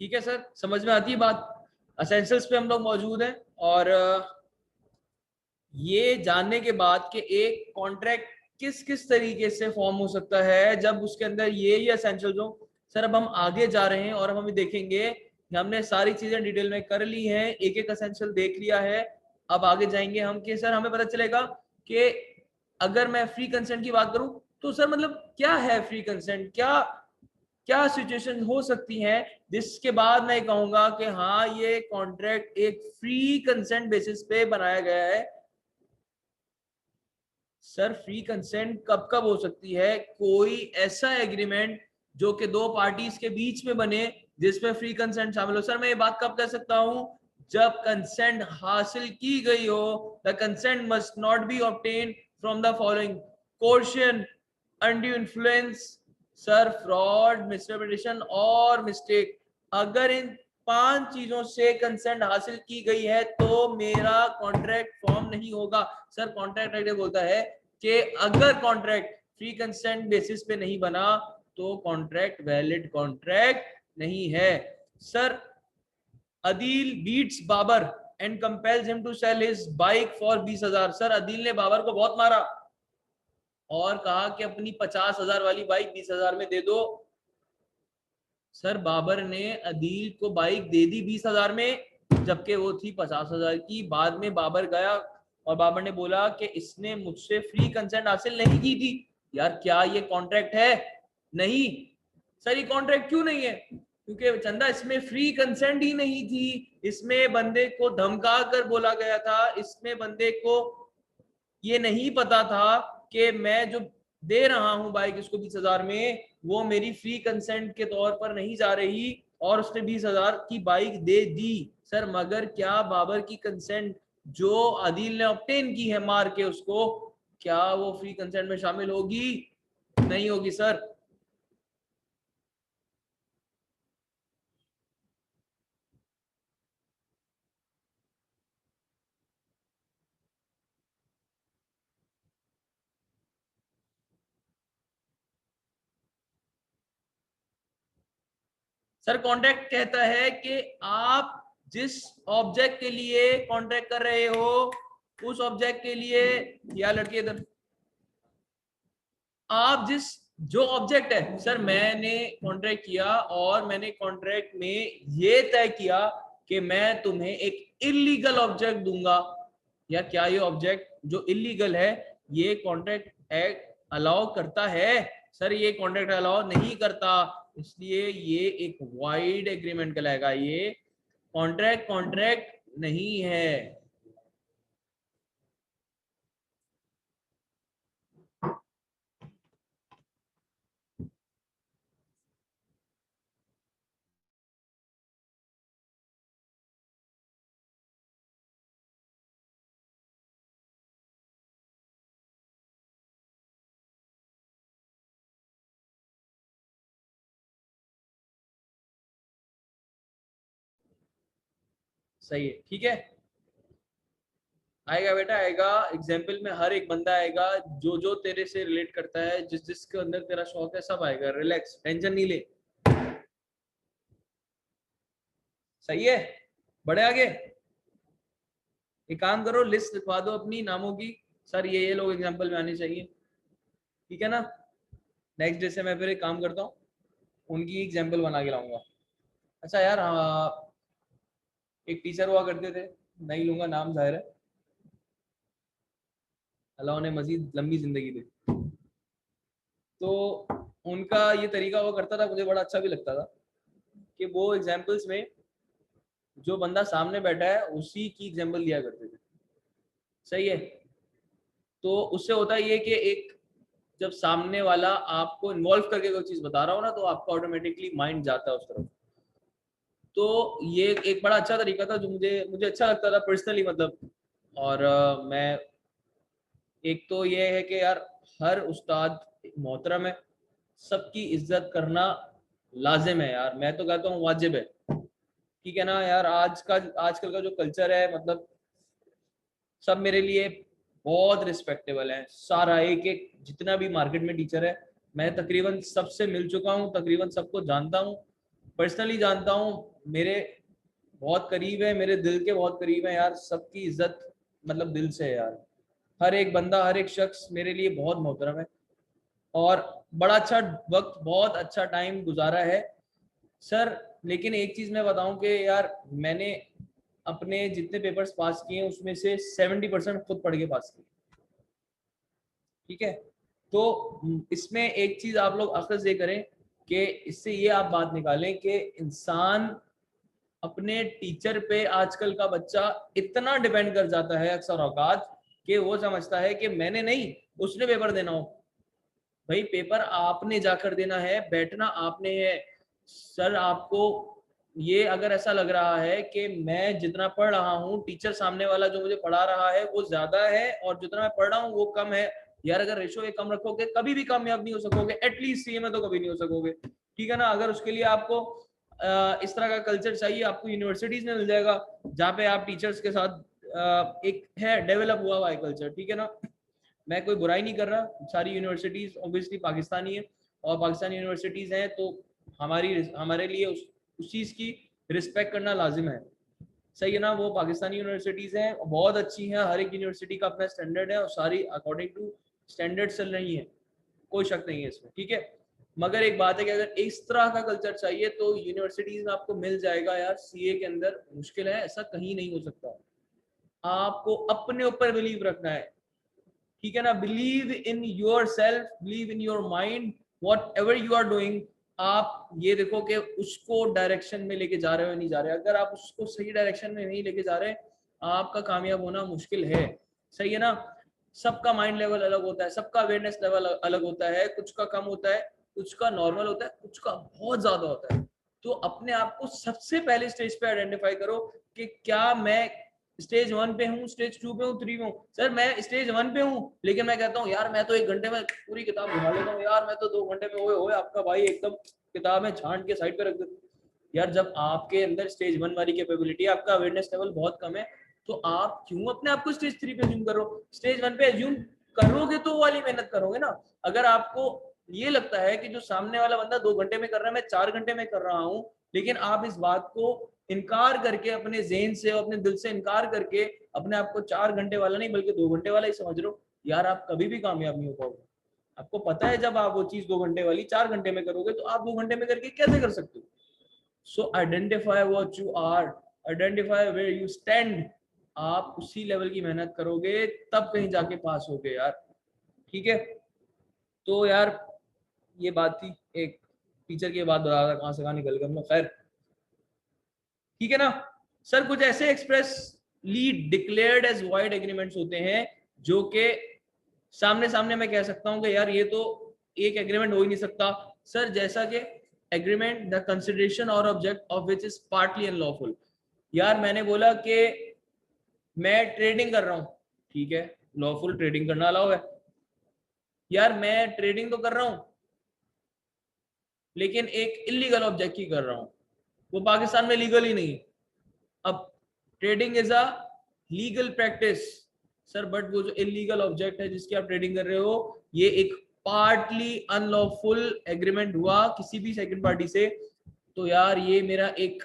ठीक है सर, समझ में आती है बात। असेंशियल्स पे हम लोग मौजूद हैं, और ये जानने के बाद कि एक कॉन्ट्रैक्ट किस किस तरीके से फॉर्म हो सकता है जब उसके अंदर ये असेंशियल्स हो। सर अब हम आगे जा रहे हैं और हम अभी देखेंगे कि हमने सारी चीजें डिटेल में कर ली हैं, एक एक असेंशियल देख लिया है। अब आगे जाएंगे हम कि सर हमें पता चलेगा कि अगर मैं फ्री कंसेंट की बात करूं तो सर मतलब क्या है फ्री कंसेंट, क्या क्या सिचुएशन हो सकती है जिसके बाद मैं कहूंगा कि हाँ ये कॉन्ट्रैक्ट एक फ्री कंसेंट बेसिस पे बनाया गया है। सर फ्री कंसेंट कब कब हो सकती है? कोई ऐसा एग्रीमेंट जो कि दो पार्टीज के बीच में बने जिसमें फ्री कंसेंट शामिल हो। सर मैं ये बात कब कह सकता हूं? जब कंसेंट हासिल की गई हो। The consent must not be obtain from the following: coercion, undue influence, sir fraud, misrepresentation और मिस्टेक। अगर इन पांच चीजों से कंसेंट हासिल की गई है तो मेरा कॉन्ट्रैक्ट फॉर्म नहीं होगा। सर कॉन्ट्रैक्ट एक्ट बोलता है कि अगर कॉन्ट्रैक्ट फ्री कंसेंट बेसिस पे नहीं बना तो कॉन्ट्रैक्ट वैलिड कॉन्ट्रैक्ट नहीं है। Sir Adeel beats Babar and compels him to sell his bike for 20,000। Sir Adeel ने बाबर को बहुत मारा और कहा कि अपनी 50,000 वाली बाइक 20,000 में दे दो। सर बाबर ने अदील को बाइक दे दी 20,000 में, जबकि वो थी 50,000 की। बाद में बाबर गया और बाबर ने बोला कि इसने मुझसे फ्री कंसेंट हासिल नहीं की थी। यार क्या ये कॉन्ट्रैक्ट है? नहीं। सर ये कॉन्ट्रैक्ट क्यों नहीं है? क्योंकि चंदा इसमें फ्री कंसेंट ही नहीं थी। इसमें बंदे को धमका कर बोला गया था, इसमें बंदे को ये नहीं पता था कि मैं जो दे रहा हूं बाइक इसको 20,000 में, वो मेरी फ्री कंसेंट के तौर पर नहीं जा रही, और उसने 20,000 की बाइक दे दी। सर मगर क्या बाबर की कंसेंट जो आदिल ने ऑब्टेन की है मार के उसको, क्या वो फ्री कंसेंट में शामिल होगी? नहीं होगी सर। सर कॉन्ट्रैक्ट कहता है कि आप जिस ऑब्जेक्ट के लिए कॉन्ट्रैक्ट कर रहे हो उस ऑब्जेक्ट के लिए, या लड़के इधर, आप जिस जो ऑब्जेक्ट है, सर मैंने कॉन्ट्रैक्ट किया और मैंने कॉन्ट्रैक्ट में ये तय किया कि मैं तुम्हें एक इलीगल ऑब्जेक्ट दूंगा। या क्या ये ऑब्जेक्ट जो इलीगल है ये कॉन्ट्रैक्ट एक्ट अलाउ करता है? सर ये कॉन्ट्रैक्ट अलाउ नहीं करता, इसलिए ये एक वाइड एग्रीमेंट कहलाएगा। ये कॉन्ट्रैक्ट कॉन्ट्रैक्ट नहीं है। सही है, ठीक है। आएगा बेटा आएगा, एग्जाम्पल में हर एक बंदा आएगा जो जो तेरे से रिलेट करता है, जिस जिसके अंदर तेरा शौक है, सब आएगा। रिलैक्स, टेंशन नहीं ले। सही है, बड़े आगे। एक काम करो, लिस्ट लिखवा दो अपनी नामों की। सर ये लोग एग्जाम्पल में आने चाहिए, ठीक है ना? नेक्स्ट डे से मैं फिर एक काम करता हूँ, उनकी एग्जाम्पल बना के लाऊंगा। अच्छा यार, हाँ, एक टीचर हुआ करते थे, नहीं लूंगा नाम जाहिर है, अल्लाह उन्हें मजीद लंबी जिंदगी दे। तो उनका ये तरीका हुआ करता था, मुझे बड़ा अच्छा भी लगता था कि वो एग्जाम्पल्स में जो बंदा सामने बैठा है उसी की एग्जाम्पल दिया करते थे। सही है। तो उससे होता है ये कि एक, जब सामने वाला आपको इन्वॉल्व करके कोई चीज बता रहा हो ना, तो आपका ऑटोमेटिकली माइंड जाता है उस तरफ। तो ये एक बड़ा अच्छा तरीका था जो मुझे मुझे अच्छा लगता था पर्सनली, मतलब। और मैं, एक तो ये है कि यार हर उस्ताद मोहतरम है, सबकी इज्जत करना लाजिम है यार, मैं तो कहता हूँ वाजिब है। ठीक है ना यार, आजकल का जो कल्चर है, मतलब सब मेरे लिए बहुत रिस्पेक्टेबल है सारा, एक एक जितना भी मार्केट में टीचर है मैं तकरीबन सबसे मिल चुका हूँ, तकरीबन सबको जानता हूँ, पर्सनली जानता हूँ, मेरे बहुत करीब है, मेरे दिल के बहुत करीब है यार, सबकी इज्जत मतलब दिल से है यार, हर एक बंदा हर एक शख्स मेरे लिए बहुत मोहतरम है और बड़ा अच्छा वक्त बहुत अच्छा टाइम गुजारा है सर। लेकिन एक चीज मैं बताऊं कि यार मैंने अपने जितने पेपर्स पास किए हैं उसमें से 70% खुद पढ़ के पास किए, ठीक है। तो इसमें एक चीज आप लोग अक्सर ये करें कि इससे ये आप बात निकालें कि इंसान अपने टीचर पे आजकल का बच्चा इतना डिपेंड कर जाता है अक्सर औकात कि वो समझता है कि मैंने नहीं उसने पेपर देना हो। भाई पेपर आपने जाकर देना है, बैठना आपने है सर। आपको ये अगर ऐसा लग रहा है कि मैं जितना पढ़ रहा हूँ टीचर सामने वाला जो मुझे पढ़ा रहा है वो ज्यादा है और जितना मैं पढ़ रहा हूँ वो कम है, यार अगर रेशो कम रखोगे कभी भी कामयाब नहीं हो सकोगे, एटलीस्ट सीए में तो कभी नहीं हो सकोगे, ठीक है ना। अगर उसके लिए आपको इस तरह का कल्चर चाहिए, आपको यूनिवर्सिटीज में मिल जाएगा जहाँ पे आप टीचर्स के साथ एक है डेवलप हुआ है कल्चर, ठीक है ना। मैं कोई बुराई नहीं कर रहा, सारी यूनिवर्सिटीज ऑब्वियसली पाकिस्तानी है और पाकिस्तानी यूनिवर्सिटीज हैं तो हमारे लिए उस चीज की रिस्पेक्ट करना लाजिम है, सही है ना। वो पाकिस्तानी यूनिवर्सिटीज हैं, बहुत अच्छी हैं, हर एक यूनिवर्सिटी का अपना स्टैंडर्ड है और सारी अकॉर्डिंग टू स्टैंडर्ड चल रही है, कोई शक नहीं है इसमें, ठीक है। मगर एक बात है कि अगर इस तरह का कल्चर चाहिए तो यूनिवर्सिटीज में आपको मिल जाएगा यार, सीए के अंदर मुश्किल है, ऐसा कहीं नहीं हो सकता। आपको अपने ऊपर बिलीव रखना है, ठीक है ना। Believe in yourself, believe in your mind, whatever you are doing. आप ये देखो कि उसको डायरेक्शन में लेके जा रहे हो नहीं जा रहे, अगर आप उसको सही डायरेक्शन में नहीं लेके जा रहे आपका कामयाब होना मुश्किल है, सही है ना। सबका माइंड लेवल अलग होता है, सबका अवेयरनेस लेवल अलग होता है, कुछ का कम होता है, कुछ का नॉर्मल होता है, कुछ का बहुत ज्यादा होता है। तो अपने आप को सबसे पहले स्टेज पे आइडेंटिफाई करो कि क्या मैं स्टेज 1 पे हूँ, स्टेज 2 पे हूँ, 3 पे हूँ। सर मैं स्टेज 1 पे हूँ लेकिन मैं कहता हूँ यार मैं तो 1 घंटे में पूरी किताब घुमा लेता हूँ, यार मैं तो 2 घंटे में ओए आपका भाई एकदम किताब में छांट के साइड पे रख दे। यार जब आपके अंदर स्टेज 1 वाली कैपेबिलिटी, आपका अवेयरनेस लेवल बहुत कम है, तो आप क्यों अपने आप को स्टेज 3 पे अज्यूम करो। स्टेज 1 पे अज्यूम करोगे तो वाली मेहनत करोगे ना। अगर आपको ये लगता है कि जो सामने वाला बंदा 2 घंटे में कर रहा है मैं 4 घंटे में कर रहा हूँ, लेकिन आप इस बात को इनकार करके अपने ज़हन से और अपने दिल से इनकार करके अपने आप को 4 घंटे वाला नहीं बल्कि 2 घंटे वाला ही समझ लो, यार आप कभी भी कामयाब नहीं हो पाओगे। आपको पता है जब आप वो चीज 2 घंटे वाली 4 घंटे में करोगे तो आप 2 घंटे में करके कैसे कर सकते हो। So identify what you are, identify where you stand. आप उसी लेवल की मेहनत करोगे तब कहीं जाके पास होगे यार, ठीक है। तो यार ये बात थी, एक टीचर की बात बता रहा था, कहां से कहां निकल गया हम लोग, खैर ठीक है ना। सर कुछ ऐसे expressly declared as void agreements होते हैं जो कि सामने सामने मैं कह सकता हूं कि यार ये तो एक एग्रीमेंट हो ही नहीं सकता सर, जैसा कि एग्रीमेंट द कंसिडरेशन और object of which is partly unlawful. यार मैंने बोला कि मैं ट्रेडिंग कर रहा हूं, ठीक है, लॉफुल ट्रेडिंग करना अलाउ है। यार मैं ट्रेडिंग तो कर रहा हूं लेकिन एक इलीगल ऑब्जेक्ट की कर रहा हूं, वो पाकिस्तान में लीगल ही नहीं। अब trading is a legal practice sir, but वो जो इलीगल ऑब्जेक्ट है जिसकी आप ट्रेडिंग कर रहे हो ये एक पार्टली अनलॉफुल एग्रीमेंट हुआ किसी भी सेकंड पार्टी से। तो यार ये मेरा एक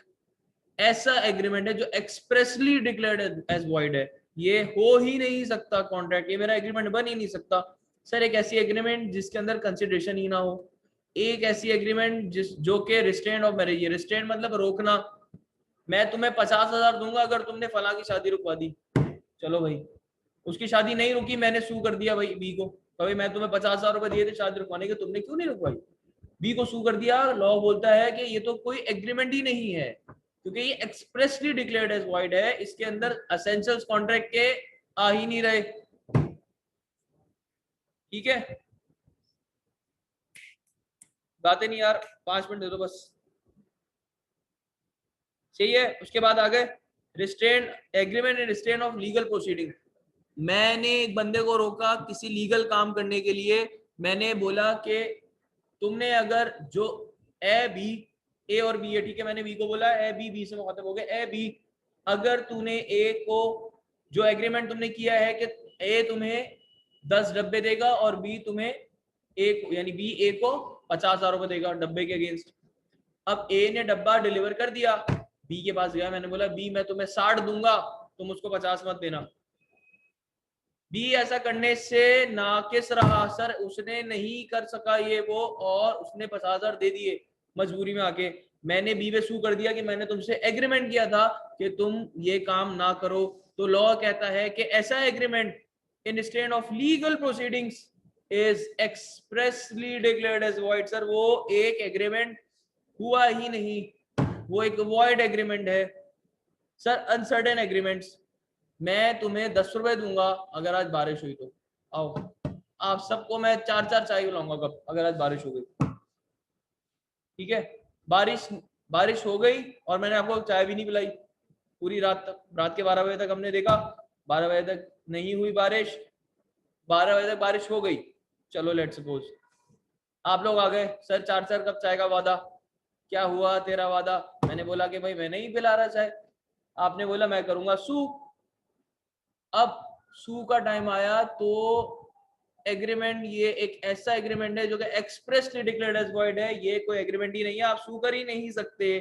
ऐसा एग्रीमेंट है जो एक्सप्रेसली डिक्लेयर्ड एज वॉइड है, ये हो ही नहीं सकता कॉन्ट्रैक्ट, ये मेरा एग्रीमेंट बन ही नहीं सकता। सर एक ऐसी एग्रीमेंट जिसके अंदर कंसिडरेशन ही ना हो, एक ऐसी एग्रीमेंट जिस जो कि रिस्ट्रेंट ऑफ मैरिज है, रिस्ट्रेंट मतलब रोकना, मैं तुम्हें 50,000 दूंगा अगर तुमने फला की शादी रुकवा दी, चलो भाई उसकी शादी नहीं रुकी, मैंने सू कर दिया भाई बी को, भाई मैं तुम्हें 50,000 रुपए दिए थे शादी रुकवाने के, तुमने क्यों नहीं रुकवाई, बी को सू कर दिया। लॉ बोलता है कि ये तो कोई एग्रीमेंट ही नहीं है क्योंकि ये एक्सप्रेसली डिक्लेयर्ड एज वॉइड है, इसके अंदर एसेंशियल्स कॉन्ट्रैक्ट के आ ही नहीं रहे, ठीक है। बातें नहीं यार, 5 मिनट दे दो बस, सही है। उसके बाद आगे restrain agreement and restrain of legal proceeding. मैंने एक बंदे को रोका किसी लीगल काम करने के लिए, मैंने बोला कि तुमने अगर जो ए बी, ए और बी है, ठीक है, मैंने बी को बोला ए बी, बी से मुखातिब हो गए ए बी, अगर तूने ए को जो एग्रीमेंट तुमने किया है कि ए तुम्हें 10 डब्बे देगा और बी तुम्हें एक, यानी बी ए को 50,000 रुपए देगा डब्बे के अगेंस्ट। अब ए ने डब्बा डिलीवर कर दिया, बी के पास गया, मैंने बोला बी मैं तुम्हें 60 दूंगा, तुम उसको 50 मत देना। बी ऐसा करने से नाकिस रहा सर, उसने नहीं कर सका ये वो, और उसने 50,000 दे दिए मजबूरी में आके। मैंने बी पे सू कर दिया कि मैंने तुमसे एग्रीमेंट किया था कि तुम ये काम ना करो। तो लॉ कहता है कि ऐसा agreement in state of legal proceedings is expressly declared as void. Sir वो एक एग्रीमेंट हुआ ही नहीं, वो एक वॉइड एग्रीमेंट है। सर अनसर्टेन एग्रीमेंट्स, मैं तुम्हें 10 रुपए दूंगा अगर आज बारिश हुई तो आओ, आप सबको मैं 4-4 चाय पिलाऊंगा कब अगर आज बारिश हो गई। ठीक है, बारिश हो गई और मैंने आपको चाय भी नहीं पिलाई पूरी रात तक। रात के 12 बजे तक हमने देखा, 12 बजे तक नहीं हुई बारिश, 12 बजे तक बारिश हो गई। चलो लेट्स सपोज आप लोग आ गए, सर 4-4 कप चाय का वादा, क्या हुआ तेरा वादा? मैंने बोला कि भाई मैं नहीं पिला रहा चाय। आपने बोला मैं करूंगा सू। अब सू का टाइम आया तो एग्रीमेंट, ये एक ऐसा एग्रीमेंट है जो कि एक्सप्रेसली डिक्लेयर्ड एज वॉइड है, ये कोई एग्रीमेंट ही नहीं है, आप सू कर ही नहीं सकते।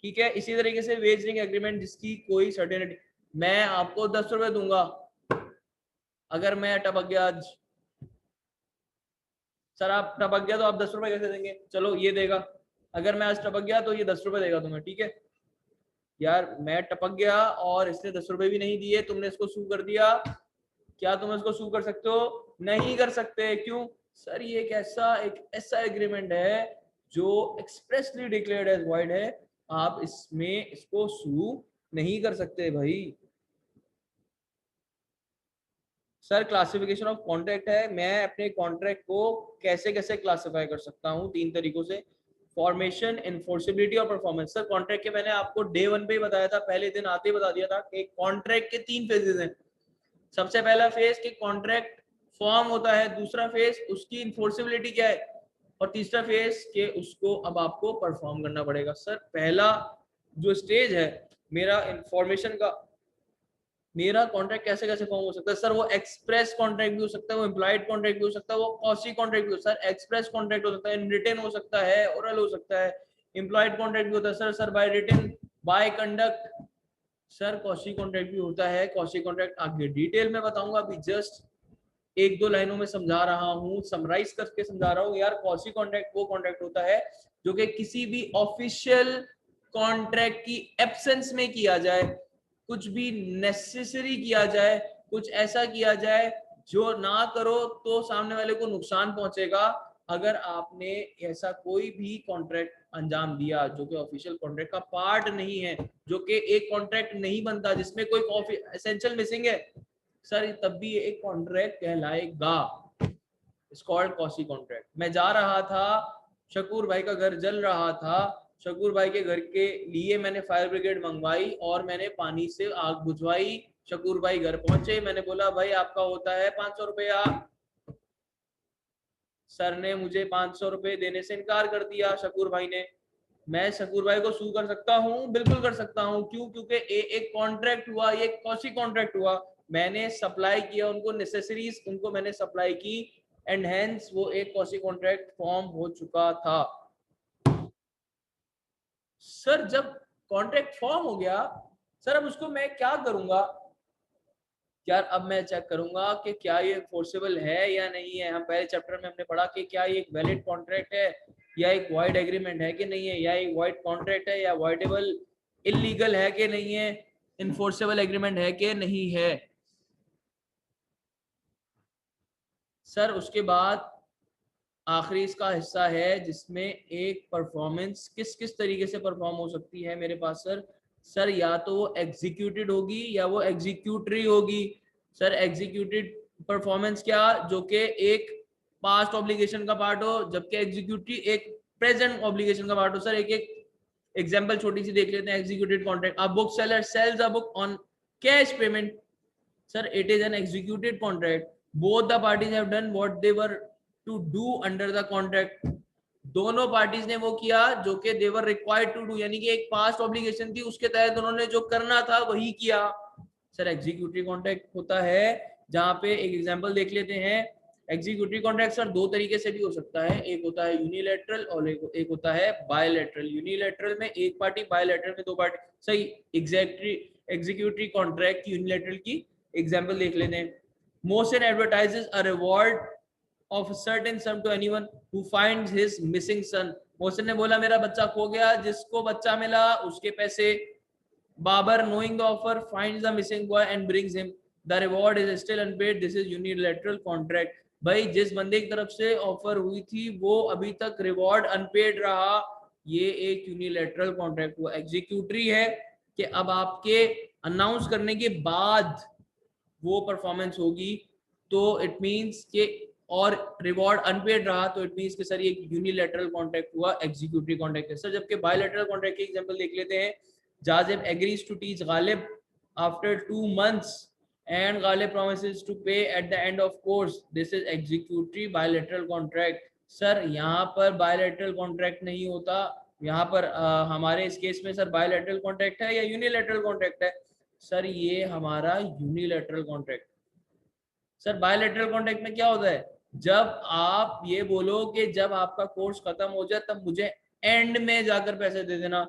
ठीक है, इसी तरीके से वेजिंग एग्रीमेंट जिसकी कोई सर्टेनिटी, मैं आपको 10 रुपए दूंगा अगर मैं टपक गया आज। सर आप टपक गया तो आप 10 रुपए कैसे देंगे? चलो ये देगा, अगर मैं आज टपक गया तो ये 10 रुपए देगा तुम्हें। ठीक है यार, मैं टपक गया और इसने 10 रुपए भी नहीं दिए, तुमने इसको सू कर दिया, क्या तुम इसको सू कर सकते हो? नहीं कर सकते। क्यों? सर ये एक ऐसा एग्रीमेंट है जो एक्सप्रेसली डिक्लेयर्ड एज वॉइड है, आप इसमें इसको सू नहीं कर सकते भाई। सर क्लासिफिकेशन ऑफ कॉन्ट्रैक्ट है, मैं अपने कॉन्ट्रैक्ट को कैसे कैसे क्लासिफाई कर सकता हूँ? 3 तरीकों से, फॉर्मेशन, एनफोर्सेबिलिटी और परफॉर्मेंस। सर कॉन्ट्रैक्ट के मैंने आपको डे 1 पे ही बताया था, पहले दिन आते ही बता दिया था कि कॉन्ट्रैक्ट के 3 फेजेस हैं। सबसे पहला फेज कि कॉन्ट्रैक्ट फॉर्म होता है, दूसरा फेज उसकी इन्फोर्सेबिलिटी क्या है, और तीसरा फेज के उसको अब आपको परफॉर्म करना पड़ेगा। सर पहला जो स्टेज है मेरा इन्फॉर्मेशन का, मेरा कॉन्ट्रैक्ट कैसे कैसे फॉर्म हो सकता है? सर वो एक्सप्रेस कॉन्ट्रैक्ट भी हो सकता है, वो इम्प्लॉयड कॉन्ट्रैक्ट भी हो सकता है, वो कॉसी कॉन्ट्रैक्ट भी हो सकता है। सर एक्सप्रेस कॉन्ट्रैक्ट हो सकता है, इन रिटन हो सकता है, ओरल हो सकता है। इम्प्लॉयड कॉन्ट्रैक्ट भी होता है sir by written, by conduct. Sir quasi contract भी होता है। कॉसी कॉन्ट्रैक्ट आगे डिटेल में बताऊंगा, अभी जस्ट 1-2 लाइनों में समझा रहा हूँ, समराइज करके समझा रहा हूँ। यार कॉसी कॉन्ट्रैक्ट वो कॉन्ट्रैक्ट होता है जो कि किसी भी ऑफिशियल कॉन्ट्रैक्ट की एब्सेंस में किया जाए, कुछ भी नेसेसरी किया जाए, कुछ ऐसा किया जाए जो ना करो तो सामने वाले को नुकसान पहुंचेगा। अगर आपने ऐसा कोई भी कॉन्ट्रैक्ट अंजाम दिया जो कि ऑफिशियल कॉन्ट्रैक्ट का पार्ट नहीं है, जो कि एक कॉन्ट्रैक्ट नहीं बनता, जिसमें कोई एसेंशियल मिसिंग है, सर तब भी एक कॉन्ट्रैक्ट कहलाएगा। It's called quasi contract. मैं जा रहा था, शकूर भाई का घर जल रहा था, शकूर भाई के घर के लिए मैंने फायर ब्रिगेड मंगवाई और मैंने पानी से आग बुझवाई। शकूर भाई घर पहुंचे, मैंने बोला भाई आपका होता है 500 रुपया। सर ने मुझे 500 रुपए देने से इनकार कर दिया शकूर भाई ने। मैं शकूर भाई को सू कर सकता हूँ? बिल्कुल कर सकता हूँ। क्यों? क्योंकि एक कॉन्ट्रैक्ट हुआ, ये कौसी कॉन्ट्रैक्ट हुआ, मैंने सप्लाई किया उनको नेसेसरीज, उनको मैंने सप्लाई की, एंड हेंस वो एक कौसी कॉन्ट्रैक्ट फॉर्म हो चुका था। सर जब कॉन्ट्रैक्ट फॉर्म हो गया, सर अब उसको मैं क्या करूंगा? यार अब मैं चेक करूंगा कि क्या ये फोर्सेबल है या नहीं है। हम पहले चैप्टर में हमने पढ़ा कि क्या ये एक वैलिड कॉन्ट्रैक्ट है या एक वॉइड एग्रीमेंट है कि नहीं है, या एक वॉइड कॉन्ट्रैक्ट है या वॉइडेबल इलीगल है कि नहीं है, इनफोर्सेबल एग्रीमेंट है कि नहीं है। सर उसके बाद आखिरी इसका हिस्सा है जिसमें एक परफॉर्मेंस किस किस तरीके से परफॉर्म हो सकती है मेरे पास। सर या तो वो एग्जीक्यूटेड होगी या वो एग्जीक्यूटरी होगी। सर एग्जीक्यूटेड परफॉर्मेंस क्या, जो कि एक पास्ट ऑब्लिगेशन का पार्ट हो, जबकि एग्जीक्यूटरी एक प्रेजेंट ऑब्लिगेशन का पार्ट हो। सर एक एक एग्जांपल छोटी सी देख लेते हैं। Executed contract, a book seller sells a book on cash payment, sir it is an executed contract, both the parties have done what they were to do under the contract. दोनों parties ने वो किया जो कि देवर required to do, यानी कि एक past obligation थी, उसके तहत उन्होंने जो करना था वही किया। सर एग्जीक्यूटरी कॉन्ट्रैक्ट होता है जहां पे एक एग्जांपल देख लेते हैं। एग्जीक्यूटरी कॉन्ट्रैक्ट सर दो तरीके से भी हो सकता है, एक होता है यूनिलैटरल और एक होता है बायलैटरल। यूनिलैटरल में एक पार्टी, बायलैटरल में दो पार्टी। सही। एग्जीक्यूटरी कॉन्ट्रैक्ट यूनिलैटरल की एग्जांपल देख लेते हैं। Motion advertises a reward of a certain sum to anyone who finds his missing son। Mohsin ने बोला मेरा बच्चा खो गया, जिसको बच्चा मिला उसके पैसे। Babar knowing the offer finds the missing boy and brings him, the reward is still unpaid, this is unilateral contract। भाई जिस बंदे की तरफ से ऑफर हुई थी वो अभी तक रिवॉर्ड अनपेड रहा, ये एक यूनिलैटरल कॉन्ट्रैक्ट हुआ। एग्जीक्यूटरी है कि अब आपके अनाउंस करने के बाद वो परफॉर्मेंस होगी, तो इट मींस कि और रिवॉर्ड अनपेड रहा तो इट मींस कि सर ये यूनिलैटरल कॉन्ट्रैक्ट हुआ, एग्जीक्यूटिव कॉन्ट्रैक्ट है। सर जबकि बायलैटरल कॉन्ट्रैक्ट की एग्जांपल देख लेते हैं। Jazib agrees to teach Ghalib after 2 months and Ghalib promises to pay at the end of course, this is executory bilateral contract। Sir यहाँ पर बायलैटरल कॉन्ट्रैक्ट नहीं होता, यहाँ पर हमारे इस केस में सर बायलैटरल कॉन्ट्रैक्ट है या यूनिलैटरल कॉन्ट्रैक्ट है? सर ये हमारा unilateral contract. Sir bilateral contract में क्या होता है, जब आप ये बोलो कि जब आपका कोर्स खत्म हो जाए तब मुझे एंड में जाकर पैसे दे देना,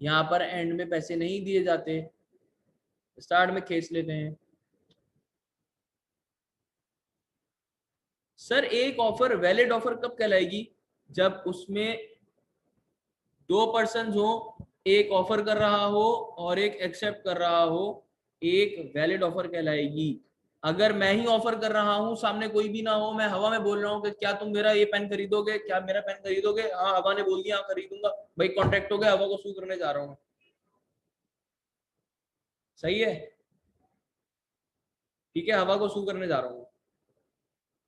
यहाँ पर एंड में पैसे नहीं दिए जाते, स्टार्ट में खींच लेते हैं। सर एक ऑफर वैलिड ऑफर कब कहलाएगी, जब उसमें 2 पर्सन हो, एक ऑफर कर रहा हो और एक एक्सेप्ट कर रहा हो, एक वैलिड ऑफर कहलाएगी। अगर मैं ही ऑफर कर रहा हूं, सामने कोई भी ना हो, मैं हवा में बोल रहा हूं कि क्या तुम मेरा ये पेन खरीदोगे, क्या मेरा पेन खरीदोगे, हाँ हवा ने बोल दिया हाँ खरीदूंगा, भाई कॉन्ट्रैक्ट हो गया, हवा को सू करने जा रहा हूँ। सही है, ठीक है, हवा को सू करने जा रहा हूँ।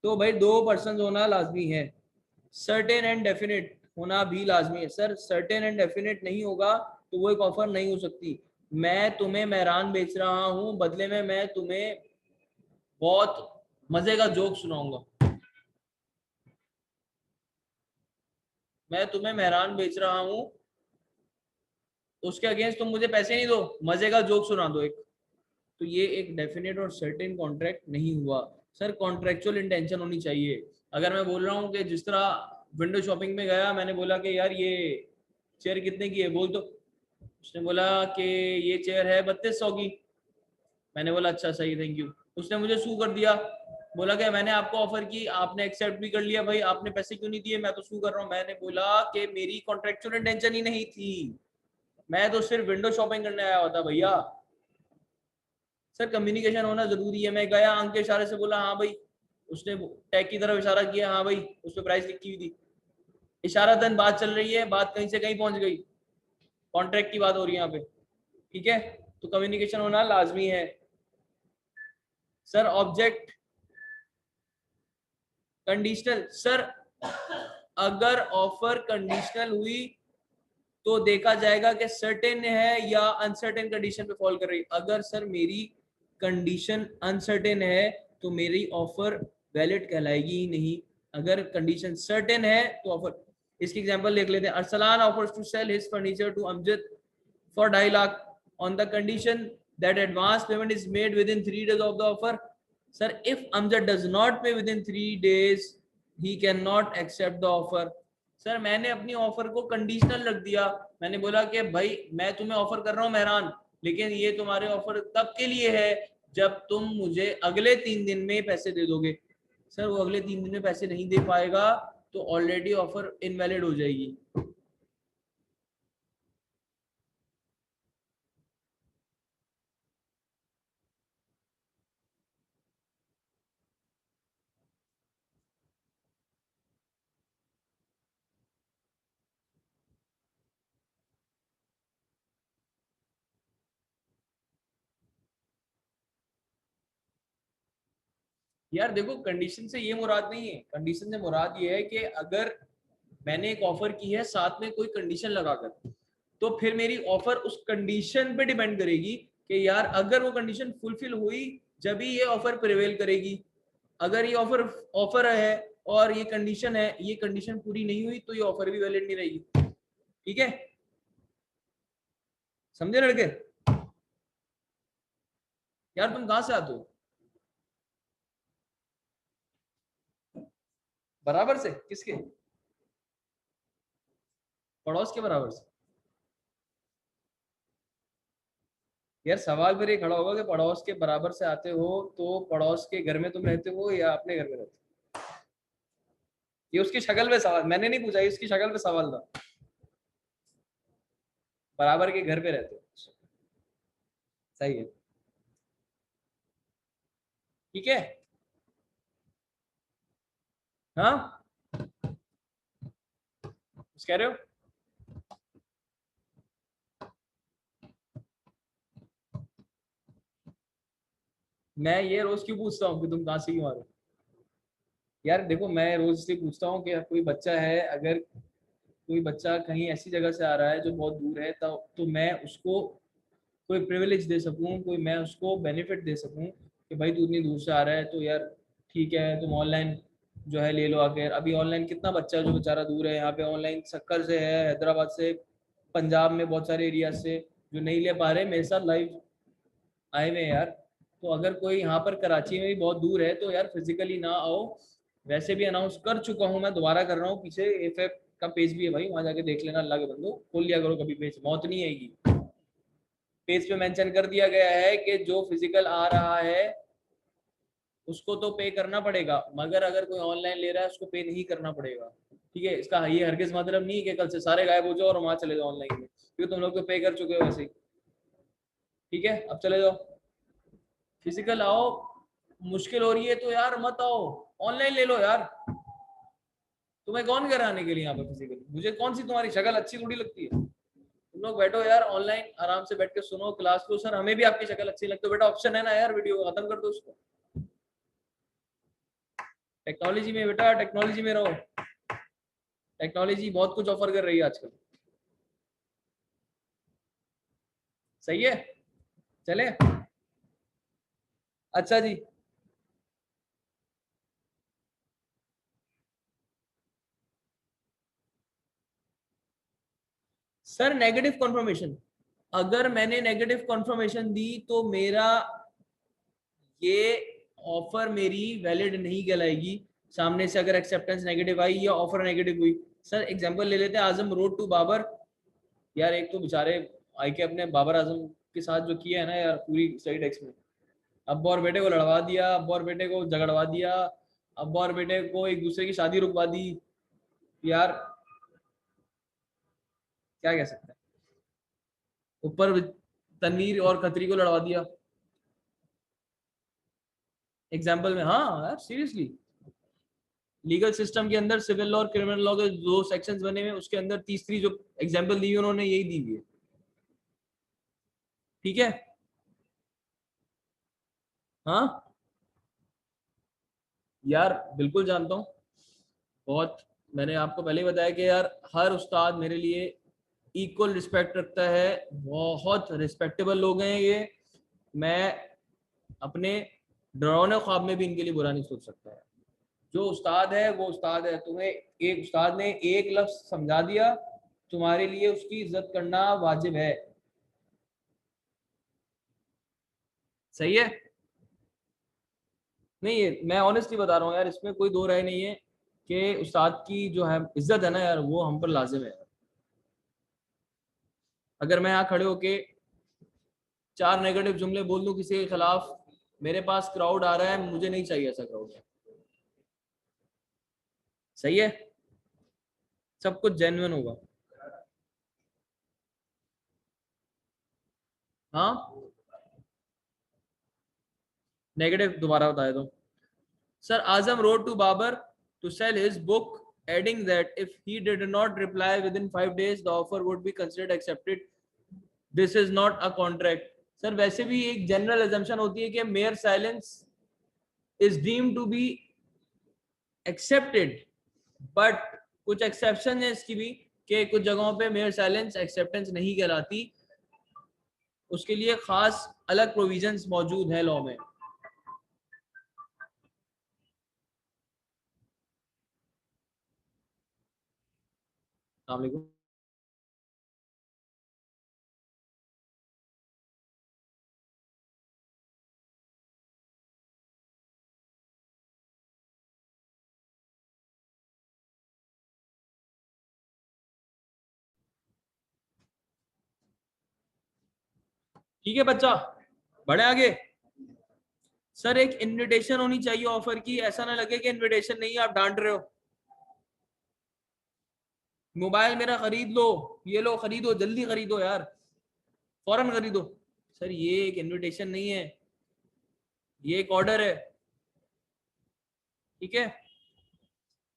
तो भाई 2 पर्सन होना लाजमी है, सर्टेन एंड डेफिनेट होना भी लाजमी है। सर सर्टेन एंड डेफिनेट नहीं होगा तो वो एक ऑफर नहीं हो सकती। मैं तुम्हें मेहरान बेच रहा हूं, बदले में मैं तुम्हें बहुत मजे का जोक सुनाऊंगा। मैं तुम्हें मेहरान बेच रहा हूं, उसके अगेंस्ट तुम मुझे पैसे नहीं दो, मजे का जोक सुना दो एक। तो ये एक डेफिनेट और सर्टेन कॉन्ट्रैक्ट नहीं हुआ। सर कॉन्ट्रेक्चुअल इंटेंशन होनी चाहिए। अगर मैं बोल रहा हूँ कि जिस तरह विंडो शॉपिंग में गया, मैंने बोला कि यार ये चेयर कितने की है, बोल तो। उसने बोला कि ये चेयर है 3200 की। मैंने बोला अच्छा सही थैंक यू। उसने मुझे सू कर दिया, बोला कि मैंने आपको ऑफर की, आपने एक्सेप्ट भी कर लिया, भाई आपने पैसे क्यों नहीं दिए, मैं तो सू कर रहा हूँ। मैंने बोला कि मेरी कॉन्ट्रेक्चुअल इंटेंशन ही नहीं थी, मैं तो सिर्फ विंडो शॉपिंग करने आया हुआ था भैया। सर कम्युनिकेशन होना जरूरी है। मैं गया, आंख के इशारे से बोला हाँ भाई, उसने टैग की तरफ इशारा किया, हाँ भाई उस पर प्राइस लिखी हुई थी, इशारातन बात चल रही है, बात कहीं से कहीं पहुंच गई, कॉन्ट्रैक्ट की बात हो रही है यहाँ पे, ठीक है। तो कम्युनिकेशन होना लाजमी है। सर ऑब्जेक्ट कंडीशनल, सर अगर ऑफर कंडीशनल हुई तो देखा जाएगा कि सर्टेन है या अनसर्टेन कंडीशन पे फॉल कर रही। अगर सर मेरी कंडीशन अनसर्टेन है तो मेरी ऑफर वैलिड कहलाएगी ही नहीं। अगर कंडीशन सर्टेन है तो ऑफर। इसकी एग्जांपल देख लेते हैं। Arsalan offers to sell his furniture to Amjad for 2.5 lakh on the condition that advance payment is made within 3 days of the offer। Sir, if Amjad does not pay within 3 days, he cannot accept the offer। Sir मैंने अपनी offer को conditional रख दिया, मैंने बोला कि भाई मैं तुम्हें ऑफर कर रहा हूँ मेहरान, लेकिन ये तुम्हारे ऑफर तब के लिए है जब तुम मुझे अगले 3 दिन में पैसे दे दोगे। सर वो अगले 3 दिन में पैसे नहीं दे पाएगा तो ऑलरेडी ऑफर इनवैलिड हो जाएगी। यार देखो कंडीशन से ये मुराद नहीं है, कंडीशन से मुराद ये है कि अगर मैंने एक ऑफर की है साथ में कोई कंडीशन लगाकर, तो फिर मेरी ऑफर उस कंडीशन पे डिपेंड करेगी कि यार अगर वो कंडीशन फुलफिल हुई जब ही ये ऑफर प्रिवेल करेगी। अगर ये ऑफर ऑफर है और ये कंडीशन है, ये कंडीशन पूरी नहीं हुई तो ये ऑफर भी वैलिड नहीं रहेगी। ठीक है, समझे लड़के? यार तुम कहां से आते हो? बराबर से किसके? पड़ोस के बराबर से? यार सवाल फिर ये खड़ा होगा कि पड़ोस के बराबर से आते हो तो पड़ोस के घर में तुम रहते हो या अपने घर में रहते हो? ये उसकी शक्ल पे सवाल, मैंने नहीं पूछा, ये उसकी शक्ल पे सवाल था। बराबर के घर पे रहते हो, सही है। ठीक है। हाँ, कुछ कह रहे हो? मैं ये रोज क्यों पूछता हूँ कि तुम कहाँ से क्यों आ रहे हो? यार देखो, मैं रोज इसलिए पूछता हूँ कि कोई बच्चा है, अगर कोई बच्चा कहीं ऐसी जगह से आ रहा है जो बहुत दूर है, तो मैं उसको कोई प्रिविलेज दे सकूं, कोई मैं उसको बेनिफिट दे सकूं कि भाई तू इतनी दूर से आ रहा है तो यार ठीक है, तुम ऑनलाइन जो है ले लो आकर। अभी ऑनलाइन कितना बच्चा है जो बेचारा दूर है, यहाँ पे ऑनलाइन सक्कर से है, हैदराबाद से, पंजाब में बहुत सारे एरिया से जो नहीं ले पा रहे, मेरे साथ लाइव आए हुए हैं यार। तो अगर कोई यहाँ पर कराची में भी बहुत दूर है तो यार फिजिकली ना आओ। वैसे भी अनाउंस कर चुका हूँ, मैं दोबारा कर रहा हूँ, पीछे एफ का पेज भी है भाई, वहां जाके देख लेना, अल्लाह के बंदो खोल लिया करो कभी, पेज मौत नहीं आएगी। पेज पे मेंशन कर दिया गया है कि जो फिजिकल आ रहा है उसको तो पे करना पड़ेगा, मगर अगर कोई ऑनलाइन ले रहा है उसको पे नहीं करना पड़ेगा। ठीक है, इसका ये हरगिज मतलब नहीं है कि कल से सारे गायब हो जाओ और वहां चले जाओ ऑनलाइन में, क्योंकि तुम लोग तो पे कर चुके हो वैसे ही। ठीक है, अब चले जाओ, फिजिकल आओ। मुश्किल हो रही है तो यार मत आओ, ऑनलाइन ले लो यार। तुम्हें कौन कराने के लिए यहाँ पे फिजिकल? मुझे कौन सी तुम्हारी शक्ल अच्छी थोड़ी लगती है? तुम लोग बैठो यार ऑनलाइन आराम से बैठ के सुनो क्लास लो। सर हमें भी आपकी शक्ल अच्छी लगती है बेटा, ऑप्शन है ना यार, वीडियो खत्म कर दो उसको। टेक्नोलॉजी में बेटा, टेक्नोलॉजी में रहो। टेक्नोलॉजी बहुत कुछ ऑफर कर रही है आजकल। सही है, चले। अच्छा जी। सर नेगेटिव कंफर्मेशन, अगर मैंने नेगेटिव कंफर्मेशन दी तो मेरा ये ऑफर मेरी वैलिड नहीं कहलाएगी। सामने से अगर एक्सेप्टेंस नेगेटिव आई या ऑफर नेगेटिव हुई। सर एग्जांपल ले लेते हैं, आजम रोड टू बाबर। यार एक तो बेचारे आई के अपने बाबर आजम के साथ जो किया है ना यार, पूरी स्टडी टेक्स्ट में, अब्बा और बेटे को लड़वा दिया, अब्बा और बेटे को झगड़वा दिया, अब्बा और बेटे को एक दूसरे की शादी रुकवा दी। यार क्या कह सकते हैं, ऊपर तनवीर और खत्री को लड़वा दिया एग्जाम्पल में। हाँ यार सीरियसली, लीगल सिस्टम के अंदर सिविल लॉ और क्रिमिनल लॉ के दो सेक्शंस बने हुए, उसके अंदर तीसरी जो एग्जाम्पल दी उन्होंने यही दी हुई है। ठीक है। हाँ यार बिल्कुल जानता हूँ, बहुत। मैंने आपको पहले ही बताया कि यार हर उस्ताद मेरे लिए इक्वल रिस्पेक्ट रखता है, बहुत रिस्पेक्टेबल लोग हैं ये। मैं अपने डरावने ख्वाब में भी इनके लिए बुरा नहीं सोच सकता है। जो उस्ताद है वो उस्ताद है, तुम्हें एक उस्ताद ने एक लफ्ज समझा दिया, तुम्हारे लिए उसकी इज्जत करना वाजिब है। सही है। नहीं ये मैं ऑनेस्टली बता रहा हूँ यार, इसमें कोई दो राय नहीं है कि उस्ताद की जो है इज्जत है ना यार, वो हम पर लाजिम है। अगर मैं यहाँ खड़े होके चार नेगेटिव जुमले बोल दूं किसी के खिलाफ, मेरे पास क्राउड आ रहा है, मुझे नहीं चाहिए ऐसा क्राउड। सही है, सब कुछ जेन्युइन होगा। हाँ, नेगेटिव दोबारा बताया दो। Sir Azam wrote to Babar to sell his book, adding that if he did not reply within 5 days the offer would be considered accepted. This is not a contract. Sir वैसे भी एक general assumption होती है कि mere silence is deemed to be accepted, but कुछ exception है इसकी भी, कि कुछ जगहों पे मेयर साइलेंस एक्सेप्टेंस नहीं कहलाती, उसके लिए खास अलग प्रोविजंस मौजूद है लॉ में। अस्सलाम वालेकुम। ठीक है बच्चा, बढ़े आगे। सर एक इनविटेशन होनी चाहिए ऑफर की, ऐसा ना लगे कि इनविटेशन नहीं है आप डांट रहे हो। मोबाइल मेरा खरीद लो, ये लो खरीदो, जल्दी खरीदो यार, फौरन खरीदो। सर ये एक इनविटेशन नहीं है, ये एक ऑर्डर है। ठीक है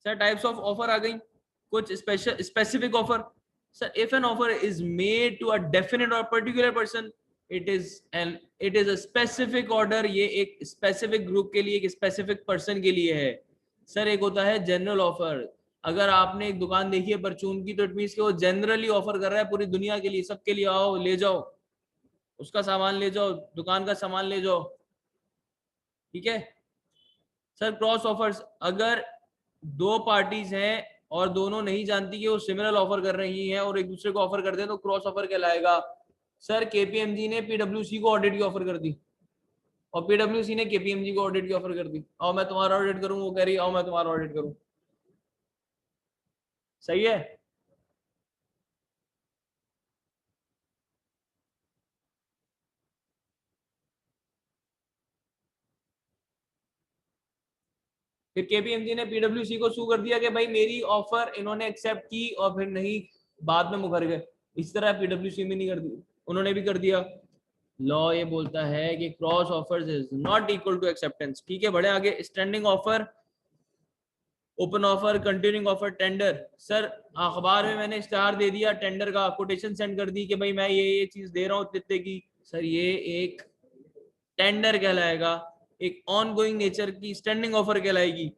सर, टाइप्स ऑफ ऑफर आ गई, कुछ special specific offer. Sir if an offer is made to a definite और particular person, it is a specific order. ये एक स्पेसिफिक ग्रुप के लिए, एक स्पेसिफिक पर्सन के लिए है। सर एक होता है जनरल ऑफर। अगर आपने एक दुकान देखी है परचून की, तो इट मींस कि वो जनरली ऑफर कर रहा है पूरी दुनिया के लिए, सबके लिए, आओ ले जाओ उसका सामान, ले जाओ दुकान का सामान ले जाओ। ठीक है सर, क्रॉस ऑफर्स, अगर दो पार्टीज हैं और दोनों नहीं जानती कि वो सिमिलर ऑफर कर रही हैं और एक दूसरे को ऑफर करते हैं, तो क्रॉस ऑफर कहलाएगा। सर केपीएमजी ने पीडब्ल्यूसी को ऑडिट की ऑफर कर दी और पीडब्ल्यूसी ने केपीएमजी को ऑडिट की ऑफर कर दी, आओ मैं तुम्हारा ऑडिट करूं, वो कह रही आओ मैं तुम्हारा ऑडिट करूं। सही है। फिर केपीएमजी ने पीडब्ल्यूसी को सू कर दिया कि भाई मेरी ऑफर इन्होंने एक्सेप्ट की और फिर नहीं, बाद में मुकर गए। इस तरह पीडब्ल्यूसी में नहीं कर दी, उन्होंने भी कर दिया। लॉ ये बोलता है कि cross offers is not equal to acceptance. ठीक है, बड़े आगे, standing offer, open offer, continuing offer, tender. Sir अखबार में मैंने इश्तेहार दे दिया टेंडर का, कोटेशन सेंड कर दी कि भाई मैं ये चीज दे रहा हूँ इतने की। सर ये एक टेंडर कहलाएगा, एक ऑन गोइंग नेचर की स्टैंडिंग ऑफर कहलाएगी।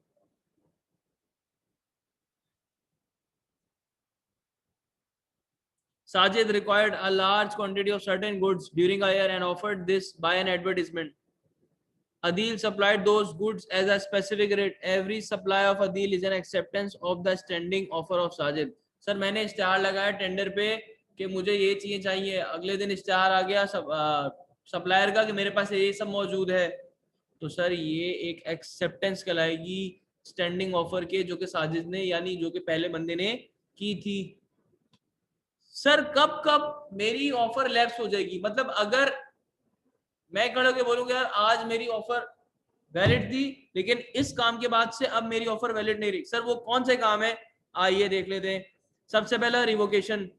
Sajid required a large quantity of certain goods during a year and offered this by an advertisement. Adil supplied those goods as a specific rate. Every supply of Adil is an acceptance of the standing offer of Sajid. Sir मैंने इश्तेहार लगाया tender पे कि मुझे ये चीजें चाहिए, अगले दिन इश्तेहार आ गया सप्लायर का कि मेरे पास ये सब मौजूद है, तो सर ये एक एक्सेप्टेंस कहलाएगी स्टैंडिंग ऑफर के, जो कि साजिद ने यानी जो कि पहले बंदे ने की थी। सर कब कब मेरी ऑफर लैप्स हो जाएगी, मतलब अगर मैं खड़े होकर बोलूंगा यार आज मेरी ऑफर वैलिड थी लेकिन इस काम के बाद से अब मेरी ऑफर वैलिड नहीं रही, सर वो कौन से काम है, आइए देख लेते हैं। सबसे पहला revocation.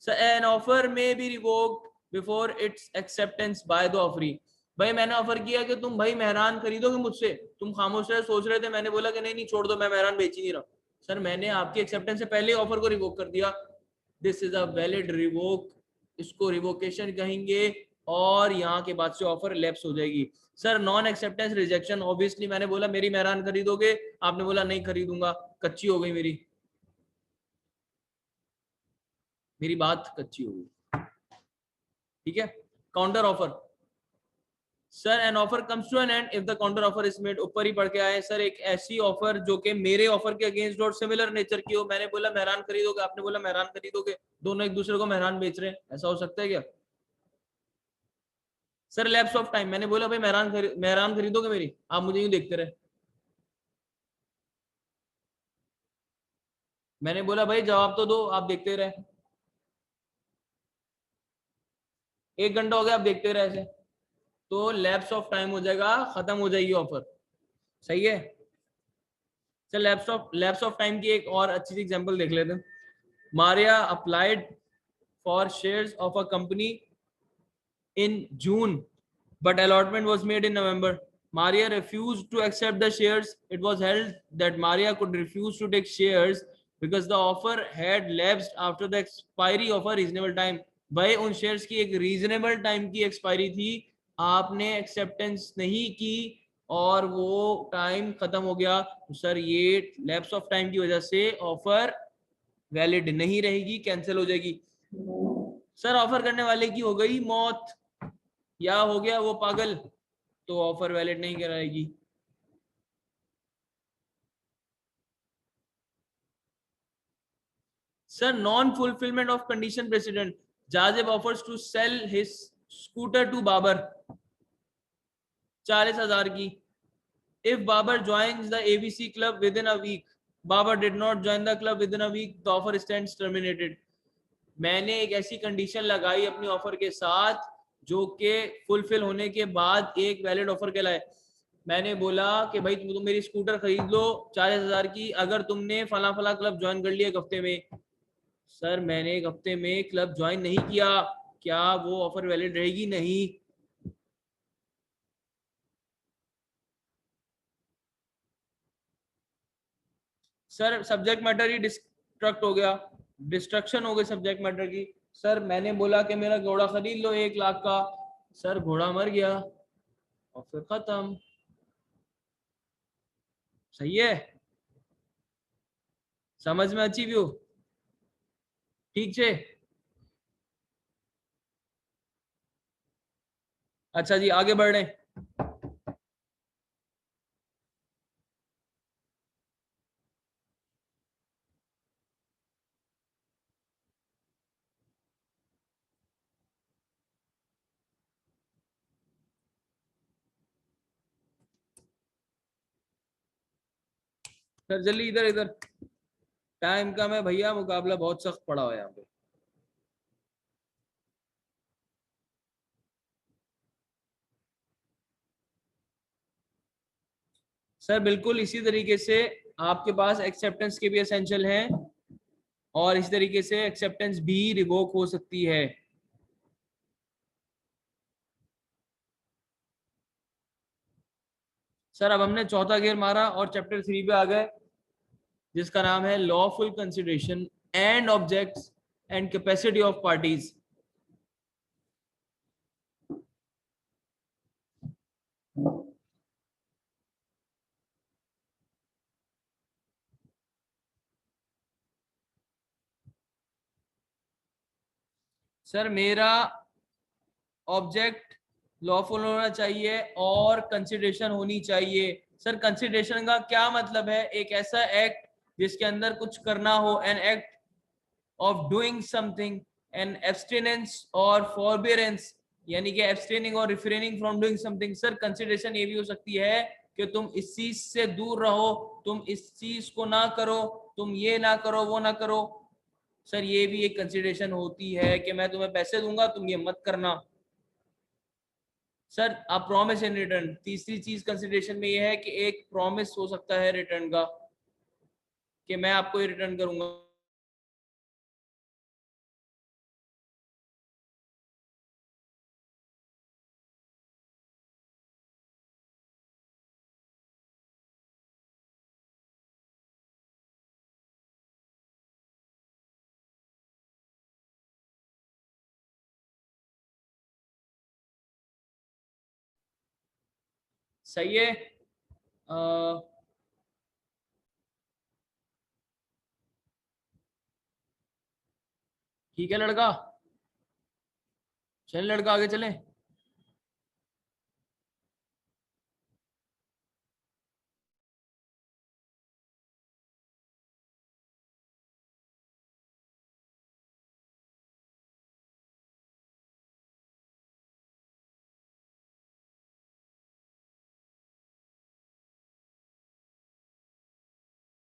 An offer may be revoked before its acceptance by the offeree. भाई मैंने ऑफर किया कि तुम भाई मेहरान खरीदोगे मुझसे, तुम खामोश रहे, सोच रहे थे, मैंने बोला कि नहीं नहीं छोड़ दो, मैं मेहरान बेच ही नहीं रहा। सर मैंने आपकी एक्सेप्टेंस से पहले ऑफर को रिवोक कर दिया, this is a valid revoke, इसको रिवोकेशन कहेंगे और यहाँ के बाद से ऑफर लैप्स हो जाएगी। Sir non acceptance rejection, obviously मैंने बोला मेरी मेहरान खरीदोगे, आपने बोला नहीं खरीदूंगा, कच्ची हो गई मेरी बात कच्ची हो गई। ठीक है, counter offer. Sir an offer comes to an end if the counter offer is made, ऊपर ही पढ़ के आए सर, एक ऐसी ऑफर जो कि मेरे ऑफर के अगेंस्ट और सिमिलर नेचर की हो, मैंने बोला मेहरान खरीदोगे, आपने बोला मेहरान खरीदोगे, दोनों एक दूसरे को मेहरान बेच रहे हैं, ऐसा हो सकता है क्या। सर लैप्स ऑफ टाइम, मैंने बोला भाई मेहरान खरीदोगे मेरी, आप मुझे यूं देखते रहे, मैंने बोला भाई जवाब तो दो, आप देखते रहे, 1 घंटा हो गया आप देखते रहे ऐसे, तो लैप्स ऑफ टाइम हो जाएगा, खत्म हो जाएगी ऑफर। सही है। चल लैप्स ऑफ टाइम की एक और अच्छी सी एग्जांपल देख लेते हैं। Maria applied for shares of a company in June, but allotment was made in November. Maria refused to accept the shares. It was held that Maria could refuse to take shares because the offer had lapsed after the expiry of a reasonable time. भाई उन shares की एक reasonable time की expiry थी, आपने acceptance नहीं की और वो टाइम खत्म हो गया, तो सर ये लैप्स ऑफ टाइम की वजह से ऑफर वैलिड नहीं रहेगी, कैंसिल हो जाएगी। सर ऑफर करने वाले की हो गई मौत या हो गया वो पागल, तो ऑफर वैलिड नहीं कराएगी। Sir non fulfilment of condition precedent, Jazib offers to sell his scooter to Babar 40,000 की। If Babar joins the ABC club within a week, Babar did not join the club within a week, the offer stands terminated. मैंने एक ऐसी condition लगाई अपनी offer के साथ जो कि फुलफिल होने के बाद एक वैलिड ऑफर कहलाए। मैंने बोला कि भाई तुम मेरी स्कूटर खरीद लो 40,000 की, अगर तुमने फला फला क्लब ज्वाइन कर लिया एक हफ्ते में। सर मैंने एक हफ्ते में क्लब ज्वाइन नहीं किया, क्या वो ऑफर वैलिड रहेगी? नहीं। सर सब्जेक्ट मैटर ही डिस्ट्रक्ट हो गया, डिस्ट्रक्शन हो गई सब्जेक्ट मैटर की। सर मैंने बोला कि मेरा घोड़ा खरीद लो 1 लाख का, सर घोड़ा मर गया और फिर खत्म। सही है? समझ में अच्छी व्यू? ठीक है। अच्छा जी आगे बढ़ रहे हैं। सर जल्दी इधर इधर, टाइम का मैं भैया मुकाबला बहुत सख्त पड़ा हुआ है यहाँ पे। सर बिल्कुल इसी तरीके से आपके पास एक्सेप्टेंस के भी एसेंशियल हैं, और इसी तरीके से एक्सेप्टेंस भी रिवोक हो सकती है। सर अब हमने चौथा गियर मारा और चैप्टर 3 पे आ गए, जिसका नाम है lawful consideration and objects and capacity of parties. Sir मेरा ऑब्जेक्ट लॉफुल होना चाहिए और कंसिडरेशन होनी चाहिए। सर कंसिडरेशन का क्या मतलब है? एक ऐसा एक्ट जिसके अंदर कुछ करना हो, an act of doing something, an abstinence और फॉरबियरेंस, यानी कि एब्सटेनिंग और refraining from doing something. Sir consideration ये भी हो सकती है कि तुम इस चीज से दूर रहो, तुम इस चीज को ना करो, तुम ये ना करो, वो ना करो। सर ये भी एक कंसिडरेशन होती है कि मैं तुम्हें पैसे दूंगा, तुम ये मत करना। सर आप प्रॉमिस इन रिटर्न, तीसरी चीज कंसिडरेशन में ये है कि एक प्रॉमिस हो सकता है रिटर्न का, कि मैं आपको ये रिटर्न करूंगा। सही है? ठीक है लड़का, चल लड़का आगे चले।